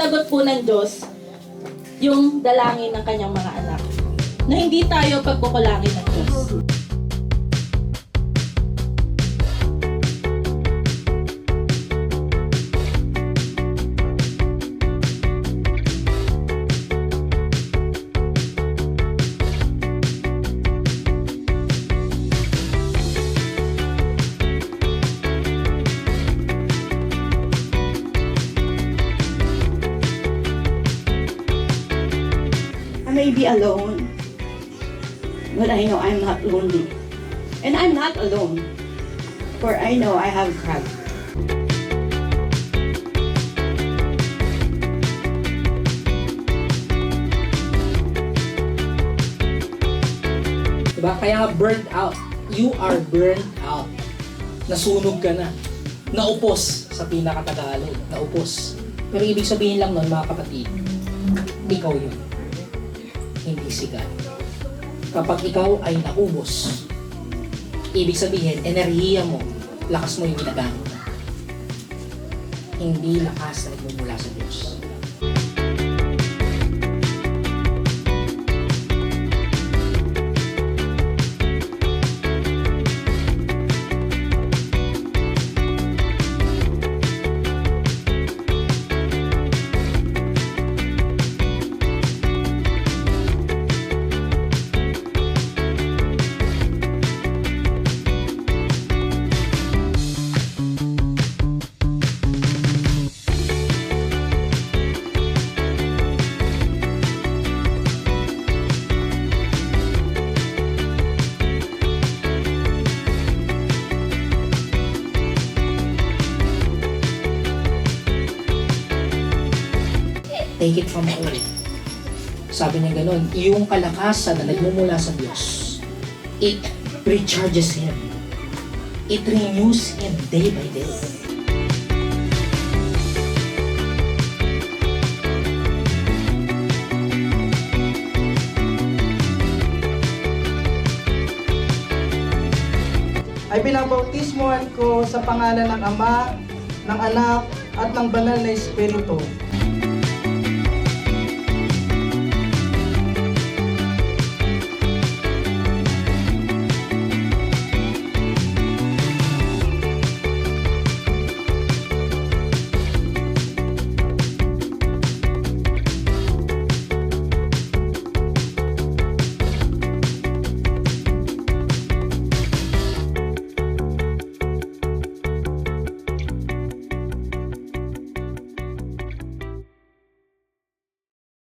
sinagot po ng Diyos yung dalangin ng kanyang mga anak. Na hindi tayo pagkukulangin ng Diyos. I may be alone, but I know I'm not lonely. And I'm not alone, for I know I have Christ. Diba? Kaya burned out. You are burned out. Nasunog ka na. Naupos sa pinakatagalog. Naupos. Pero ibig sabihin lang nun, mga kapatid, ikaw yun. Hindi si God. Kapag ikaw ay naubos, ibig sabihin, enerhiya mo, lakas mo yung ginagamit mo. Hindi lakas na nagmumula sa Diyos. Take it from all. Sabi niya ganun, yung kalakasan na nagmumula sa Diyos, it recharges Him. It renews Him day by day. Ay binabautismohan ko sa pangalan ng Ama, ng Anak, at ng Banal na Espiritu.